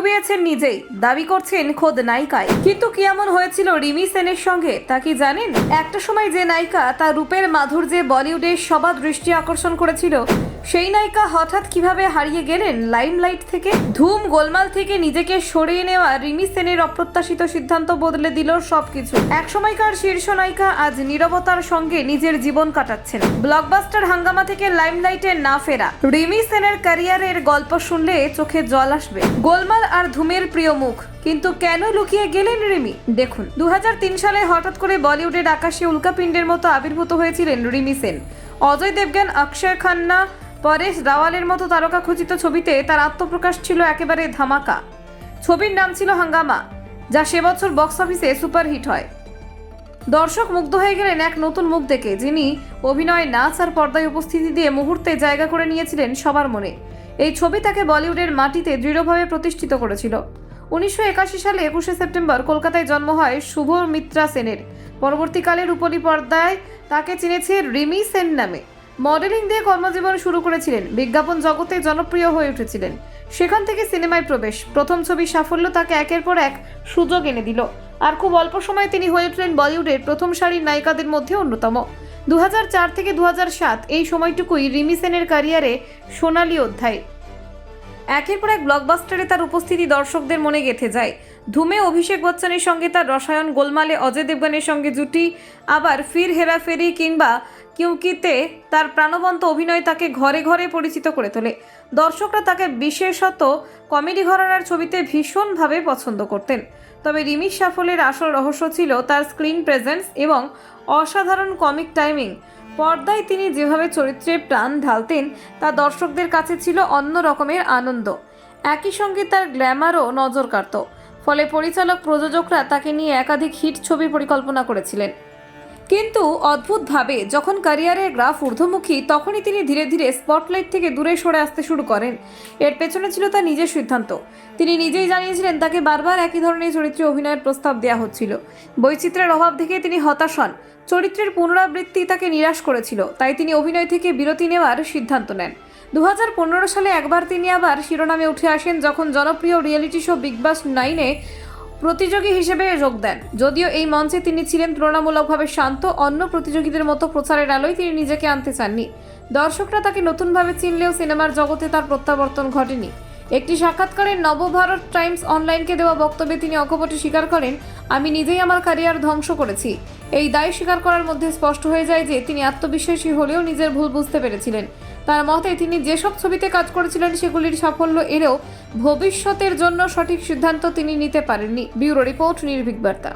ডুবিয়েছেন নিজেই, দাবি করছেন খোদ নায়িকায়। কিন্তু কি এমন হয়েছিল রিমি সেনের সঙ্গে তা কি জানেন? একটা সময় যে নায়িকা তার রূপের মাধুর্যে বলিউডের সবার দৃষ্টি আকর্ষণ করেছিল, সেই নায়িকা হঠাৎ কিভাবে হারিয়ে গেলেন লাইমলাইট থেকে। ধুম গোলমাল থেকে নিজেকে সরিয়ে নেওয়া রিমি সেনের অপ্রত্যাশিত সিদ্ধান্ত বদলে দিল সবকিছু। এক সময়কার শীর্ষ নায়িকা আজ নীরবতার সঙ্গে নিজের জীবন কাটাচ্ছেন। ব্লকবাস্টার হাঙ্গামা থেকে লাইমলাইটে না ফেরা রিমি সেনের ক্যারিয়ারের গল্প শুনলে চোখে জল আসবে। গোলমাল আর ধুমের প্রিয় মুখ, কিন্তু কেন লুকিয়ে গেলেন রিমি? দেখুন, 2003 সালে হঠাৎ করে বলিউডের আকাশে উল্কাপিণ্ডের মতো আবির্ভূত হয়েছিলেন রিমি সেন। অজয় দেবগন, অক্ষয় খান্না, পরেশ রাওয়ালের মতো তারকা খচিত ছবিতে তার আত্মপ্রকাশ ছিল একেবারে ধামাকা। ছবির নাম ছিল হাঙ্গামা, যা সে বছর বক্স অফিসে সুপারহিট হয়। দর্শক মুগ্ধ হয়ে গেলেন এক নতুন মুখ দেখে, যিনি অভিনয়, নাচ আর পর্দায় উপস্থিতি দিয়ে মুহূর্তে জায়গা করে নিয়েছিলেন সবার মনে। এই ছবি তাকে বলিউডের মাটিতে দৃঢ়ভাবে প্রতিষ্ঠিত করেছিল। 1981 সালে 21শে সেপ্টেম্বর কলকাতায় জন্ম হয় শুভ মিত্রা সেনের। পরবর্তীকালে রূপলী পর্দায় তাকে চিনেছে রিমি সেন নামে। মডেলিং দিয়ে কর্মজীবন শুরু করেছিলেন, বিজ্ঞাপন জগতে জনপ্রিয় হয়ে উঠেছিলেন। সেখান থেকে সিনেমায় প্রবেশ। প্রথম ছবির সাফল্য তাকে একের পর এক সুযোগ এনে দিল, আর খুব অল্প সময়ে তিনি হয়ে উঠলেন বলিউডের প্রথম সারির নায়িকাদের মধ্যে অন্যতম। 2004 থেকে 2007 এই সময়টুকুই রিমি সেনের ক্যারিয়ারে সোনালী অধ্যায়। একের পর এক ব্লকবাস্টারে তার উপস্থিতি দর্শকদের মনে গেঁথে যায়। ধুমে অভিষেক বচ্চনের সঙ্গে তার রসায়ন, গোলমালে অজয় দেবগনের সঙ্গে জুটি, আবার ফির হেরাফেরি কিংবা কিউকিতে তার প্রাণবন্ত অভিনয় তাকে ঘরে ঘরে পরিচিত করে তোলে। দর্শকরা তাকে বিশেষত কমেডি ঘরানার ছবিতে ভীষণভাবে পছন্দ করতেন। তবে রিমির সাফল্যের আসল রহস্য ছিল তার স্ক্রিন প্রেজেন্স এবং অসাধারণ কমিক টাইমিং। পর্দায় তিনি যেভাবে চরিত্রে প্রাণ ঢালতেন তা দর্শকদের কাছে ছিল অন্য রকমের আনন্দ। একই সঙ্গে তার গ্ল্যামারও নজর কাড়ত, ফলে পরিচালক, প্রযোজকরা তাকে নিয়ে একাধিক হিট ছবির পরিকল্পনা করেছিলেন। কিন্তু অদ্ভুতভাবে যখন ক্যারিয়ারের গ্রাফ ঊর্ধ্বমুখী, তখনই তিনি ধীরে ধীরে স্পটলাইট থেকে দূরে সরে আসতে শুরু করেন। এর পেছনে ছিল তার নিজের সিদ্ধান্ত। তিনি নিজেই জানিয়েছিলেন তাকে বারবার একই ধরনের চরিত্রে অভিনয়ের প্রস্তাব দেওয়া হচ্ছিল। বৈচিত্র্যের অভাব দেখে তিনি হতাশ হন। চরিত্রের পুনরাবৃত্তি তাকে নিরাশ করেছিল, তাই তিনি অভিনয় থেকে বিরতি নেওয়ার সিদ্ধান্ত নেন। 2015 সালে একবার তিনি আবার শিরোনামে উঠে আসেন, যখন জনপ্রিয় রিয়েলিটি শো বিগ বস 9-এ প্রতিযোগী হিসেবে যোগ দেন। যদিও এই মঞ্চে তিনি ছিলেন তুলনামূলকভাবে শান্ত, অন্য প্রতিযোগীদের মতো প্রচারের আলোয় তিনি নিজেকে আনতে চাননি। দর্শকরা তাকে নতুনভাবে চিনলেও সিনেমার জগতে তার প্রত্যাবর্তন ঘটেনি। একটি সাক্ষাৎকারে নবভারত টাইমস অনলাইনকে দেওয়া বক্তব্যে তিনি অকপটে স্বীকার করেন, আমি নিজেই আমার ক্যারিয়ার ধ্বংস করেছি। এই দায় স্বীকার করার মধ্যে স্পষ্ট হয়ে যায় যে তিনি আত্মবিশ্বাসী হলেও নিজের ভুল বুঝতে পেরেছিলেন। তার মতে তিনি যেসব ছবিতে কাজ করেছিলেন সেগুলির সাফল্য এলেও ভবিষ্যতের জন্য সঠিক সিদ্ধান্ত তিনি নিতে পারেননি। ব্যুরো রিপোর্ট, নির্ভীক বার্তা।